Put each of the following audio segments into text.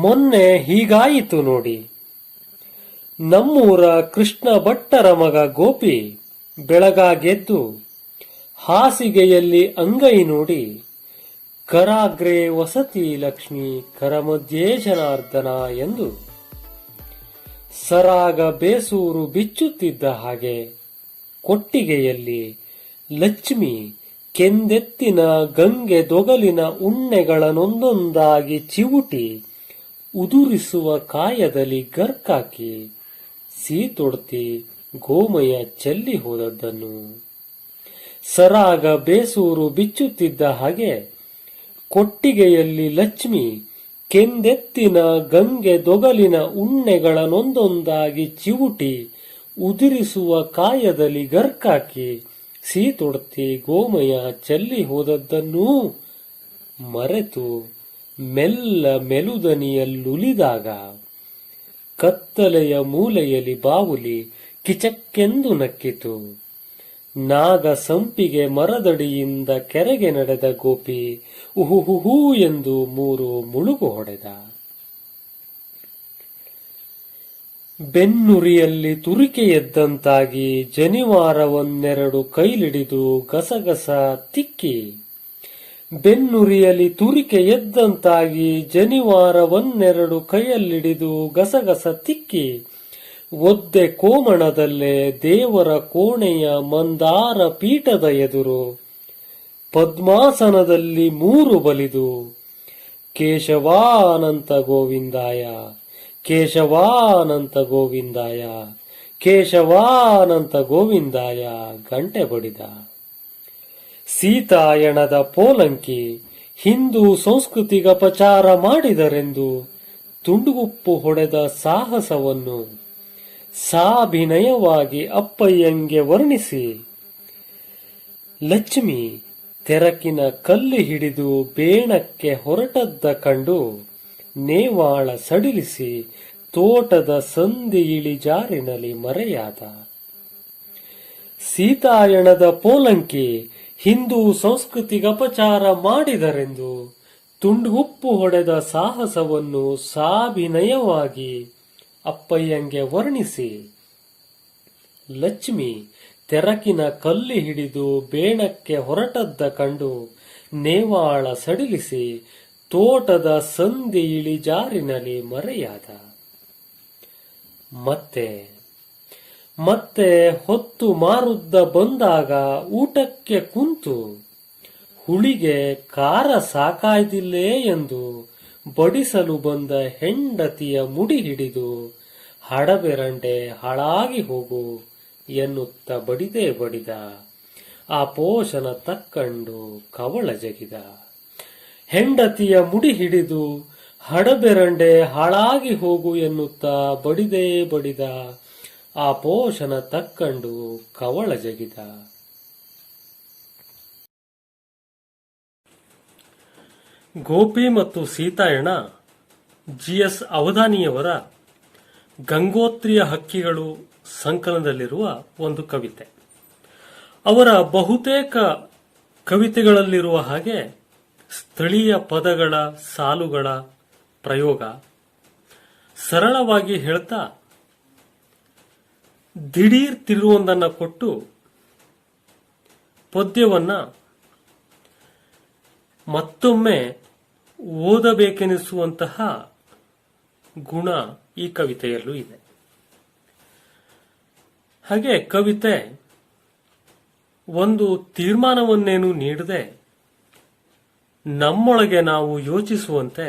ಮೊನ್ನೆ ಹೀಗಾಯಿತು ನೋಡಿ. ನಮ್ಮೂರ ಕೃಷ್ಣ ಭಟ್ಟರ ಮಗ ಗೋಪಿ ಬೆಳಗಾಗೆದ್ದು ಹಾಸಿಗೆಯಲ್ಲಿ ಅಂಗೈ ನೋಡಿ, ಕರಾಗ್ರೆ ವಸತಿ ಲಕ್ಷ್ಮಿ ಕರಮಧ್ಯೆ ಜನಾರ್ದನ ಎಂದು ಸರಾಗ ಬೇಸೂರು ಬಿಚ್ಚುತ್ತಿದ್ದ ಹಾಗೆ ಕೊಟ್ಟಿಗೆಯಲ್ಲಿ ಲಕ್ಷ್ಮಿ ಕೆಂದೆತ್ತಿನ ಗಂಗೆ ದೊಗಲಿನ ಉಣ್ಣೆಗಳನ್ನೊಂದೊಂದಾಗಿ ಚಿವುಟಿ ಉದುರಿಸುವ ಕಾಯದಲ್ಲಿ ಗರ್ಕಾಕಿ ಸೀತೊಡ್ತಿ ಗೋಮಯ ಚೆಲ್ಲಿ ಹೋದದ್ದನ್ನು ಸರಾಗ ಬೇಸೂರು ಬಿಚ್ಚುತ್ತಿದ್ದ ಹಾಗೆ ಕೊಟ್ಟಿಗೆಯಲ್ಲಿ ಲಕ್ಷ್ಮಿ ಕೆಂದೆತ್ತಿನ ಗಂಗೆ ದೊಗಲಿನ ಉಣ್ಣೆಗಳನ್ನೊಂದೊಂದಾಗಿ ಚಿವುಟಿ ಉದುರಿಸುವ ಕಾಯದಲ್ಲಿ ಗರ್ಕಾಕಿ ಸೀತೊಡ್ತಿ ಗೋಮಯ ಚೆಲ್ಲಿ ಹೋದದ್ದನ್ನೂ ಮರೆತು ಮೆಲ್ಲ ಮೆಲುದನಿಯಲ್ಲುಲಿದಾಗ ಕತ್ತಲೆಯ ಮೂಲೆಯಲ್ಲಿ ಬಾವುಲಿ ಕಿಚಕ್ಕೆಂದು ನಕ್ಕಿತು. ನಾಗ ಸಂಪಿಗೆ ಮರದಡಿಯಿಂದ ಕೆರೆಗೆ ನಡೆದ ಗೋಪಿ ಉಹುಹುಹೂ ಎಂದು 3 ಮುಳುಗು ಹೊಡೆದ. ಬೆನ್ನುರಿಯಲ್ಲಿ ತುರಿಕೆ ಎದ್ದಂತಾಗಿ ಜನಿವಾರವನ್ನೆರಡು ಕೈಲಿಡಿದು ಗಸಗಸ ತಿಕ್ಕಿ, ಬೆನ್ನುರಿಯಲ್ಲಿ ತುರಿಕೆ ಎದ್ದಂತಾಗಿ ಜನಿವಾರವನ್ನೆರಡು ಕೈಯಲ್ಲಿಡಿದು ಗಸಗಸ ತಿಕ್ಕಿ, ಒದ್ದೆ ಕೋಮಣದಲ್ಲೇ ದೇವರ ಕೋಣೆಯ ಮಂದಾರ ಪೀಠದ ಎದುರು ಪದ್ಮಾಸನದಲ್ಲಿ 3 ಬಲಿದು ಕೇಶವಾನಂತ ಗೋವಿಂದಾಯ ಕೇಶವಾನಂತ ಗೋವಿಂದಾಯ ಕೇಶವಾನಂತ ಗೋವಿಂದಾಯ ಗಂಟೆ ಬಡಿದ. ಸೀತಾಯಣದ ಪೋಲಂಕಿ ಹಿಂದೂ ಸಂಸ್ಕೃತಿಗಪಚಾರ ಮಾಡಿದರೆಂದು ತುಂಡುಗುಪ್ಪು ಹೊಡೆದ ಸಾಹಸವನ್ನು ಸಾಭಿನಯವಾಗಿ ಅಪ್ಪಯ್ಯಂಗೆ ವರ್ಣಿಸಿ, ಲಕ್ಷ್ಮಿ ತೆರಕಿನ ಕಲ್ಲು ಹಿಡಿದು ಬೇಣಕ್ಕೆ ಹೊರಟದ್ದ ಕಂಡು ನೇವಾಳ ಸಡಿಲಿಸಿ ತೋಟದ ಸಂದಿ ಇಳಿಜಾರಿನಲ್ಲಿ ಮರೆಯಾದ. ಸೀತಾಯಣದ ಪೋಲಂಕಿ ಹಿಂದೂ ಸಂಸ್ಕೃತಿಗಪಚಾರ ಮಾಡಿದರೆಂದು ತುಂಡುಗುಪ್ಪು ಹೊಡೆದ ಸಾಹಸವನ್ನು ಸಾಭಿನಯವಾಗಿ ಅಪ್ಪಯ್ಯಂಗೆ ವರ್ಣಿಸಿ, ಲಕ್ಷ್ಮಿ ತೆರಕಿನ ಕಲ್ಲು ಹಿಡಿದು ಬೇಣಕ್ಕೆ ಹೊರಟದ್ದ ಕಂಡು ನೇವಾಳ ಸಡಿಲಿಸಿ ತೋಟದ ಸಂದಿ ಇಳಿಜಾರಿನಲ್ಲಿ ಮರೆಯಾದ. ಮತ್ತೆ ಹೊತ್ತು ಮಾರುದ್ದ ಬಂದಾಗ ಊಟಕ್ಕೆ ಕುಂತು ಹುಳಿಗೆ ಖಾರ ಸಾಕಾಯ್ದಿಲ್ಲೇ ಎಂದು ಬಡಿಸಲು ಬಂದ ಹೆಂಡತಿಯ ಮುಡಿ ಹಿಡಿದು ಹಡಬೆರಂಡೆ ಹಾಳಾಗಿ ಹೋಗು ಎನ್ನುತ್ತ ಬಡಿದೇ ಬಡಿದ. ಆ ಪೋಷನ ತಕ್ಕಂಡು ಕವಳ ಜಗಿದ. ಹೆಂಡತಿಯ ಮುಡಿ ಹಿಡಿದು ಹಡಬೆರಂಡೆ ಹಾಳಾಗಿ ಹೋಗು ಎನ್ನುತ್ತಾ ಬಡಿದೇ ಬಡಿದ. ಆ ಪೋಷನ ತಕ್ಕಂಡು ಕವಳ ಜಗಿದ. ಗೋಪಿ ಮತ್ತು ಸೀತಾಯಣ GS ಅವಧಾನಿಯವರ ಗಂಗೋತ್ರಿಯ ಹಕ್ಕಿಗಳು ಸಂಕಲನದಲ್ಲಿರುವ ಒಂದು ಕವಿತೆ. ಅವರ ಬಹುತೇಕ ಕವಿತೆಗಳಲ್ಲಿರುವ ಹಾಗೆ ಸ್ಥಳೀಯ ಪದಗಳ ಸಾಲುಗಳ ಪ್ರಯೋಗ ಸರಳವಾಗಿ ಹೇಳ್ತಾ ದಿಢೀರ್ ತಿರುವೊಂದನ್ನು ಕೊಟ್ಟು ಪದ್ಯವನ್ನ ಮತ್ತೊಮ್ಮೆ ಓದಬೇಕೆನಿಸುವಂತಹ ಗುಣ ಈ ಕವಿತೆಯಲ್ಲೂ ಇದೆ. ಹಾಗೆ ಕವಿತೆ ಒಂದು ತೀರ್ಮಾನವನ್ನೇನು ನೀಡದೆ ನಮ್ಮೊಳಗೆ ನಾವು ಯೋಚಿಸುವಂತೆ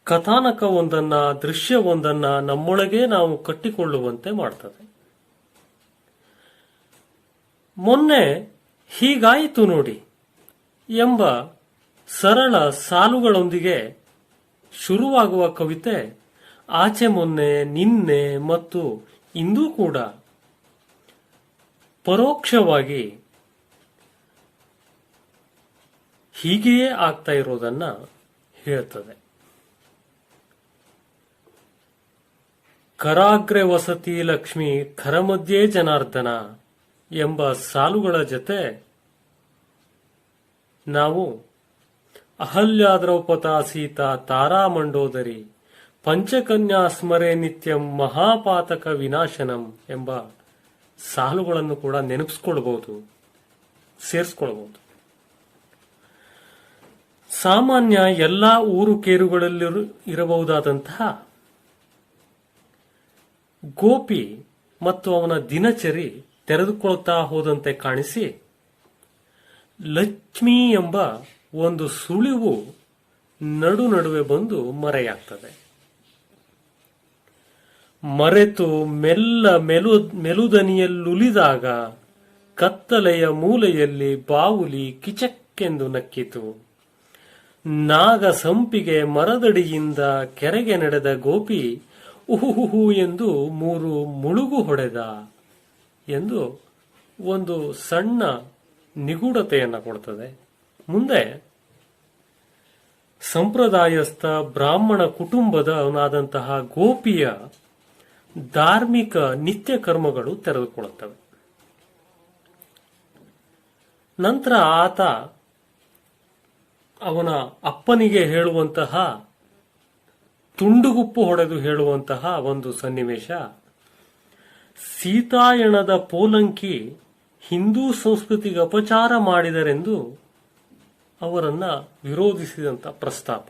ಕಥಾನಕವೊಂದನ್ನ ದೃಶ್ಯವೊಂದನ್ನ ನಮ್ಮೊಳಗೆ ನಾವು ಕಟ್ಟಿಕೊಳ್ಳುವಂತೆ ಮಾಡ್ತದೆ. ಮೊನ್ನೆ ಹೀಗಾಯಿತು ನೋಡಿ ಎಂಬ ಸರಳ ಸಾಲುಗಳೊಂದಿಗೆ ಶುರುವಾಗುವ ಕವಿತೆ ಆಚೆ ಮೊನ್ನೆ, ನಿನ್ನೆ ಮತ್ತು ಇಂದೂ ಕೂಡ ಪರೋಕ್ಷವಾಗಿ ಹೀಗೆಯೇ ಆಗ್ತಾ ಇರೋದನ್ನ ಹೇಳ್ತದೆ. ಕರಾಗ್ರೆ ವಸತಿ ಲಕ್ಷ್ಮಿ ಕರಮಧ್ಯೆ ಜನಾರ್ದನ ಎಂಬ ಸಾಲುಗಳ ಜೊತೆ ನಾವು ಅಹಲ್ಯಾದ್ರೌಪತಾ ಸೀತಾ ತಾರಾ ಮಂಡೋದರಿ ಪಂಚಕನ್ಯಾ ಸ್ಮರೆ ನಿತ್ಯಂ ಮಹಾಪಾತಕ ವಿನಾಶನಂ ಎಂಬ ಸಾಲುಗಳನ್ನು ಕೂಡ ನೆನಪಿಸ್ಕೊಳ್ಬಹುದು, ಸೇರಿಸ್ಕೊಳ್ಬಹುದು. ಸಾಮಾನ್ಯ ಎಲ್ಲಾ ಊರು ಕೇರುಗಳಲ್ಲಿ ಇರಬಹುದಾದಂತಹ ಗೋಪಿ ಮತ್ತು ಅವನ ದಿನಚರಿ ತೆರೆದುಕೊಳ್ತಾ ಹೋದಂತೆ ಕಾಣಿಸಿ ಲಕ್ಷ್ಮಿ ಎಂಬ ಒಂದು ಸುಳಿವು ನಡುವೆ ಬಂದು ಮರೆಯಾಗ್ತದೆ. ಮರೆತು ಮೆಲುದನಿಯಲ್ಲುಲಿದಾಗ ಕತ್ತಲೆಯ ಮೂಲೆಯಲ್ಲಿ ಬಾವುಲಿ ಕಿಚಕ್ಕೆಂದು ನಕ್ಕಿತು. ನಾಗ ಸಂಪಿಗೆ ಮರದಡಿಯಿಂದ ಕೆರೆಗೆ ನಡೆದ ಗೋಪಿ ಉಹುಹುಹು ಎಂದು 3 ಮುಳುಗು ಹೊಡೆದ ಎಂದು ಒಂದು ಸಣ್ಣ ನಿಗೂಢತೆಯನ್ನು ಕೊಡ್ತದೆ. ಮುಂದೆ ಸಂಪ್ರದಾಯಸ್ಥ ಬ್ರಾಹ್ಮಣ ಕುಟುಂಬದವನಾದಂತಹ ಗೋಪಿಯ ಧಾರ್ಮಿಕ ನಿತ್ಯ ಕರ್ಮಗಳು ತೆರೆದುಕೊಳ್ಳುತ್ತವೆ. ನಂತರ ಆತ ಅವನ ಅಪ್ಪನಿಗೆ ಹೇಳುವಂತಹ ತುಂಡುಗುಪ್ಪು ಹೊಡೆದು ಹೇಳುವಂತಹ ಒಂದು ಸನ್ನಿವೇಶ, ಸೀತಾಯಣದ ಪೋಲಂಕಿ ಹಿಂದೂ ಸಂಸ್ಕೃತಿಗೆ ಅಪಚಾರ ಮಾಡಿದರೆಂದು ಅವರನ್ನ ವಿರೋಧಿಸಿದಂತ ಪ್ರಸ್ತಾಪ.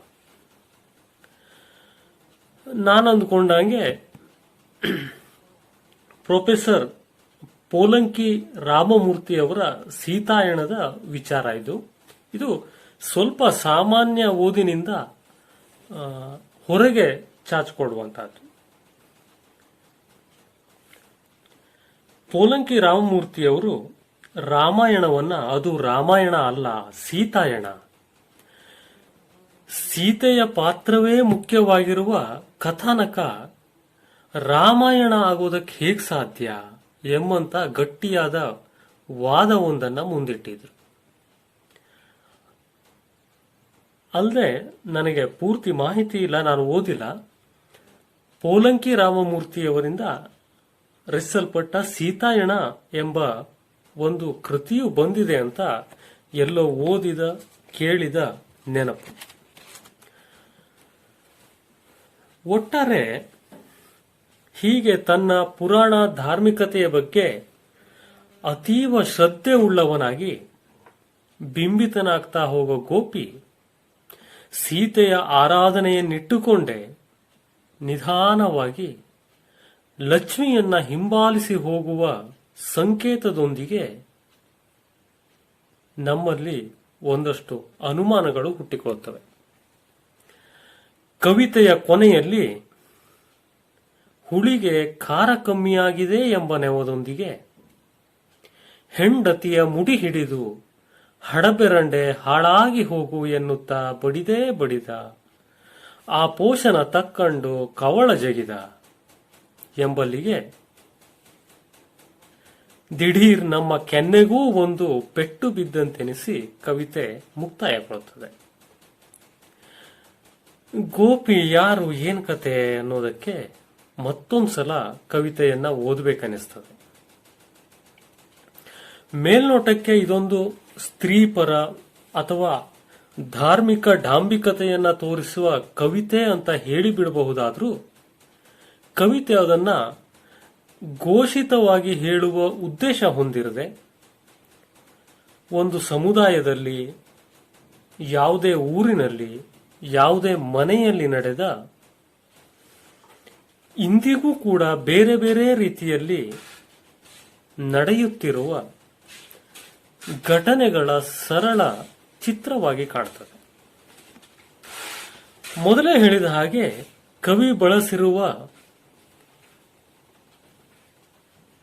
ನಾನು ಅಂದ್ಕೊಂಡಂಗೆ ಪ್ರೊಫೆಸರ್ ಪೋಲಂಕಿ ರಾಮಮೂರ್ತಿ ಅವರ ಸೀತಾಯಣದ ವಿಚಾರ ಇದು ಸ್ವಲ್ಪ ಸಾಮಾನ್ಯ ಓದಿನಿಂದ ಹೊರಗೆ ಚಾಚಿಕೊಡುವಂತಹದ್ದು. ಪೋಲಂಕಿ ರಾಮಮೂರ್ತಿಯವರು ರಾಮಾಯಣವನ್ನ, ಅದು ರಾಮಾಯಣ ಅಲ್ಲ ಸೀತಾಯಣ, ಸೀತೆಯ ಪಾತ್ರವೇ ಮುಖ್ಯವಾಗಿರುವ ಕಥಾನಕ ರಾಮಾಯಣ ಆಗೋದಕ್ಕೆ ಹೇಗೆ ಸಾಧ್ಯ ಎಂಬಂತ ಗಟ್ಟಿಯಾದ ವಾದವೊಂದನ್ನು ಮುಂದಿಟ್ಟಿದ್ರು. ಅಲ್ಲದೆ ನನಗೆ ಪೂರ್ತಿ ಮಾಹಿತಿ ಇಲ್ಲ, ನಾನು ಓದಿಲ್ಲ. ಪೋಲಂಕಿ ರಾಮಮೂರ್ತಿಯವರಿಂದ ರಚಿಸಲ್ಪಟ್ಟ ಸೀತಾಯಣ ಎಂಬ ಒಂದು ಕೃತಿಯು ಬಂದಿದೆ ಅಂತ ಎಲ್ಲೋ ಓದಿದ ಕೇಳಿದ ನೆನಪು. ಒಟ್ಟಾರೆ ಹೀಗೆ ತನ್ನ ಪುರಾಣ ಧಾರ್ಮಿಕತೆಯ ಬಗ್ಗೆ ಅತೀವ ಶ್ರದ್ಧೆ ಉಳ್ಳವನಾಗಿ ಬಿಂಬಿತನಾಗ್ತಾ ಹೋಗೋ ಗೋಪಿ ಸೀತೆಯ ಆರಾಧನೆಯನ್ನಿಟ್ಟುಕೊಂಡೇ ನಿಧಾನವಾಗಿ ಲಕ್ಷ್ಮಿಯನ್ನ ಹಿಂಬಾಲಿಸಿ ಹೋಗುವ ಸಂಕೇತದೊಂದಿಗೆ ನಮ್ಮಲ್ಲಿ ಒಂದಷ್ಟು ಅನುಮಾನಗಳು ಹುಟ್ಟಿಕೊಳ್ಳುತ್ತವೆ. ಕವಿತೆಯ ಕೊನೆಯಲ್ಲಿ ಹುಳಿಗೆ ಖಾರ ಕಮ್ಮಿಯಾಗಿದೆ ಎಂಬ ನೆವದೊಂದಿಗೆ ಹೆಂಡತಿಯ ಮುಡಿ ಹಿಡಿದು ಹಡಬೆರಂಡೆ ಹಾಳಾಗಿ ಹೋಗು ಎನ್ನುತ್ತಾ ಬಡಿದೇ ಬಡಿದ, ಆ ಪೋಷಣ ತಕ್ಕಂಡು ಕವಳ ಜಗಿದ ಎಂಬಲ್ಲಿಗೆ ದಿಢೀರ್ ನಮ್ಮ ಕೆನ್ನೆಗೂ ಒಂದು ಪೆಟ್ಟು ಬಿದ್ದಂತೆನಿಸಿ ಕವಿತೆ ಮುಕ್ತಾಯಗೊಳ್ಳುತ್ತದೆ. ಗೋಪಿ ಯಾರು, ಏನ್ ಕತೆ ಅನ್ನೋದಕ್ಕೆ ಮತ್ತೊಂದ್ಸಲ ಕವಿತೆಯನ್ನ ಓದಬೇಕನ್ನಿಸ್ತದೆ. ಮೇಲ್ನೋಟಕ್ಕೆ ಇದೊಂದು ಸ್ತ್ರೀಪರ ಅಥವಾ ಧಾರ್ಮಿಕ ಡಾಂಬಿಕತೆಯನ್ನ ತೋರಿಸುವ ಕವಿತೆ ಅಂತ ಹೇಳಿಬಿಡಬಹುದಾದ್ರೂ ಕವಿತೆ ಅದನ್ನ ಘೋಷಿತವಾಗಿ ಹೇಳುವ ಉದ್ದೇಶ ಹೊಂದಿರದೆ ಒಂದು ಸಮುದಾಯದಲ್ಲಿ, ಯಾವುದೇ ಊರಿನಲ್ಲಿ, ಯಾವುದೇ ಮನೆಯಲ್ಲಿ ನಡೆದ ಇಂದಿಗೂ ಕೂಡ ಬೇರೆ ಬೇರೆ ರೀತಿಯಲ್ಲಿ ನಡೆಯುತ್ತಿರುವ ಘಟನೆಗಳ ಸರಳ ಚಿತ್ರವಾಗಿ ಕಾಣ್ತದೆ. ಮೊದಲೇ ಹೇಳಿದ ಹಾಗೆ ಕವಿ ಬಳಸಿರುವ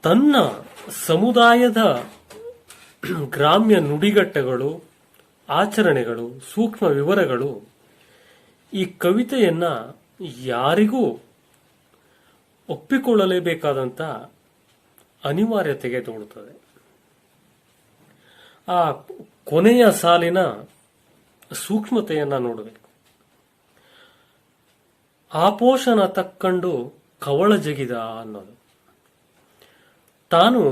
ತನ್ನ ಸಮುದಾಯದ ಗ್ರಾಮ್ಯ ನುಡಿಗಟ್ಟಗಳು, ಆಚರಣೆಗಳು, ಸೂಕ್ಷ್ಮ ವಿವರಗಳು ಈ ಕವಿತೆಯನ್ನ ಯಾರಿಗೂ ಒಪ್ಪಿಕೊಳ್ಳಲೇಬೇಕಾದಂತ ಅನಿವಾರ್ಯತೆಗೆ ತೋರುತ್ತದೆ. ಆ ಕೊನೆಯ ಸಾಲಿನ ಸೂಕ್ಷ್ಮತೆಯನ್ನ ನೋಡಬೇಕು. ಆಪೋಷಣ ತಕ್ಕಂಡು ಕವಳ ಜಗಿದ ಅನ್ನೋದು, ತಾನು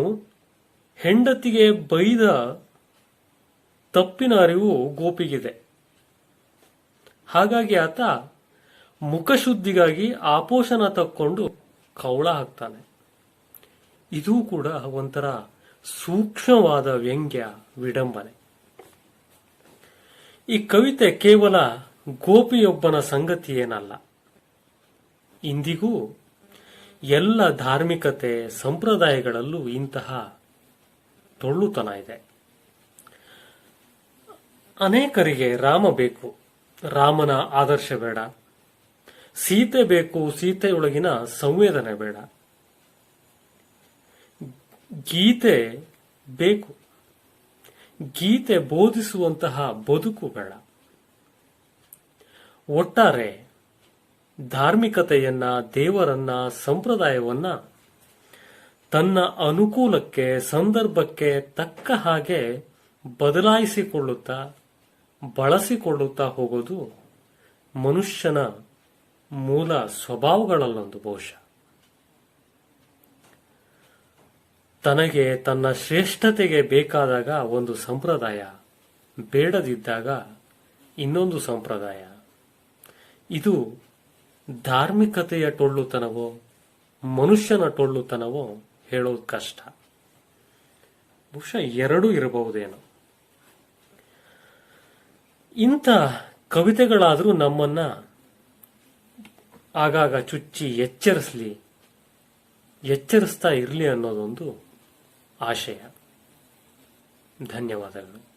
ಹೆಂಡತಿಗೆ ಬೈದ ತಪ್ಪಿನ ಅರಿವು ಗೋಪಿಗಿದೆ. ಹಾಗಾಗಿ ಆತ ಮುಖಶುದ್ಧಿಗಾಗಿ ಆಪೋಷಣ ತಕ್ಕೊಂಡು ಕವಳ ಹಾಕ್ತಾನೆ. ಇದೂ ಕೂಡ ಒಂಥರ ಸೂಕ್ಷ್ಮವಾದ ವ್ಯಂಗ್ಯ, ವಿಡಂಬನೆ. ಈ ಕವಿತೆ ಕೇವಲ ಗೋಪಿಯೊಬ್ಬನ ಸಂಗತಿ ಏನಲ್ಲ. ಇಂದಿಗೂ ಎಲ್ಲ ಧಾರ್ಮಿಕತೆ ಸಂಪ್ರದಾಯಗಳಲ್ಲೂ ಇಂತಹ ಟೊಳ್ಳುತನ ಇದೆ. ಅನೇಕರಿಗೆ ರಾಮ ಬೇಕು, ರಾಮನ ಆದರ್ಶ ಬೇಡ. ಸೀತೆ ಬೇಕು, ಸೀತೆಯೊಳಗಿನ ಸಂವೇದನೆ ಬೇಡ. ಗೀತೆ ಬೇಕು, ಗೀತೆ ಬೋಧಿಸುವಂತಹ ಬದುಕು ಬೇಡ. ಒಟ್ಟಾರೆ ಧಾರ್ಮಿಕತೆಯನ್ನ, ದೇವರನ್ನ, ಸಂಪ್ರದಾಯವನ್ನ ತನ್ನ ಅನುಕೂಲಕ್ಕೆ, ಸಂದರ್ಭಕ್ಕೆ ತಕ್ಕ ಹಾಗೆ ಬದಲಾಯಿಸಿಕೊಳ್ಳುತ್ತಾ, ಬಳಸಿಕೊಳ್ಳುತ್ತಾ ಹೋಗೋದು ಮನುಷ್ಯನ ಮೂಲ ಸ್ವಭಾವಗಳಲ್ಲೊಂದು ಬಹುಶಃ. ತನಗೆ ತನ್ನ ಶ್ರೇಷ್ಠತೆಗೆ ಬೇಕಾದಾಗ ಒಂದು ಸಂಪ್ರದಾಯ, ಬೇಡದಿದ್ದಾಗ ಇನ್ನೊಂದು ಸಂಪ್ರದಾಯ. ಇದು ಧಾರ್ಮಿಕತೆಯ ಟೊಳ್ಳುತನವೋ ಮನುಷ್ಯನ ಟೊಳ್ಳುತನವೋ ಹೇಳೋದು ಕಷ್ಟ. ಬಹುಶಃ ಎರಡೂ ಇರಬಹುದೇನೋ. ಇಂಥ ಕವಿತೆಗಳಾದರೂ ನಮ್ಮನ್ನ ಆಗಾಗ ಚುಚ್ಚಿ ಎಚ್ಚರಿಸ್ತಾ ಇರಲಿ ಅನ್ನೋದೊಂದು ಆಶಯ. ಧನ್ಯವಾದಗಳು.